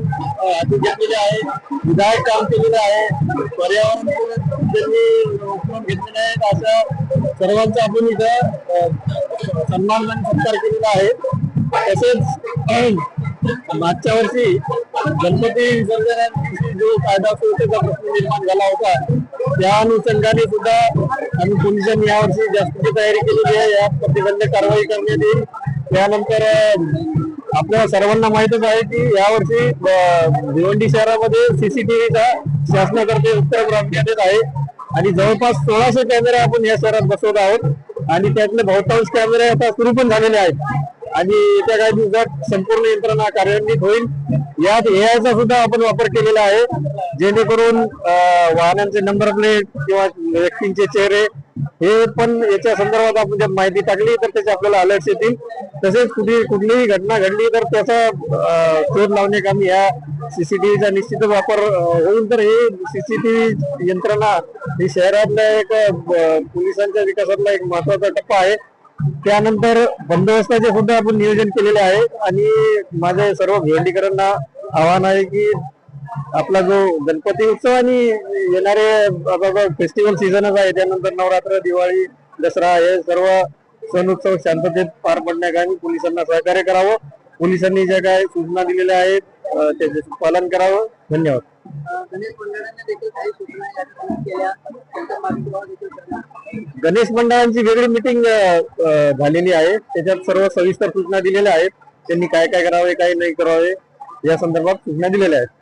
हाती घेतलेले आहे, विधायक काम केलेलं आहे, पर्यावरण त्यांनी उपक्रम घेतलेले आहेत, अशा सर्वांचा आपण इथं सन्मान आणि सत्कार केलेला आहे. तसेच मागच्या वर्षी गणपती विसर्जनादिवशी जो कायदा सुव्यवस्थेचा प्रश्न निर्माण झाला होता, त्या अनुषंगाने सुद्धा आम्ही पोलिसांनी यावर्षी जास्तीची तयारी केलेली आहे. या प्रतिबंध कारवाई करण्यात येईल. त्यानंतर आपल्या सर्वांना माहितच आहे की यावर्षी भिवंडी शहरामध्ये सीसीटीव्हीचा शासनातर्फे उपक्रम राबवण्यात येत आहे आणि जवळपास 1600 कॅमेरे आपण या शहरात बसवत आहोत आणि त्यातले बहुतांश कॅमेरे आता सुरू पण झालेले आहेत आणि येत्या काही दिवसात संपूर्ण यंत्रणा कार्यान्वित होईल. यात एआयचा सुद्धा आपण वापर केलेला आहे, जेणेकरून वाहनांचे नंबर प्लेट किंवा व्यक्तींचे चेहरे हे पण याच्या संदर्भात आपण जर माहिती टाकली तर त्याचे आपल्याला अलर्ट्स येतील. तसेच कुठलीही घटना घडली तर त्याचा शोध लावणे काम या सीसीटीव्हीचा निश्चितच वापर होईल. तर हे सीसीटीव्ही यंत्रणा ही शहरातल्या एक पोलिसांच्या विकासातला एक महत्वाचा टप्पा आहे. त्यानंतर बंदोबस्ताचे सुद्धा आपण नियोजन केलेले आहे आणि माझे सर्व भिवंडीकरांना आव्हान आहे की आपला जो गणपती उत्सव आणि येणारे फेस्टिवल सीझनच आहे, त्यानंतर नवरात्र, दिवाळी, दसरा हे सर्व सण उत्सव शांततेत पार पडण्यासाठी पोलिसांना सहकार्य करावं. पोलिसांनी ज्या काही सूचना दिलेल्या आहेत त्याचे पालन करावं. धन्यवाद. गणेश मंडळांची वेगळी मीटिंग झालेली आहे, त्याच्यात सर्व सविस्तर सूचना दिलेल्या आहेत. त्यांनी काय काय करावे, काय नाही करावे या संदर्भात सूचना दिलेल्या आहेत.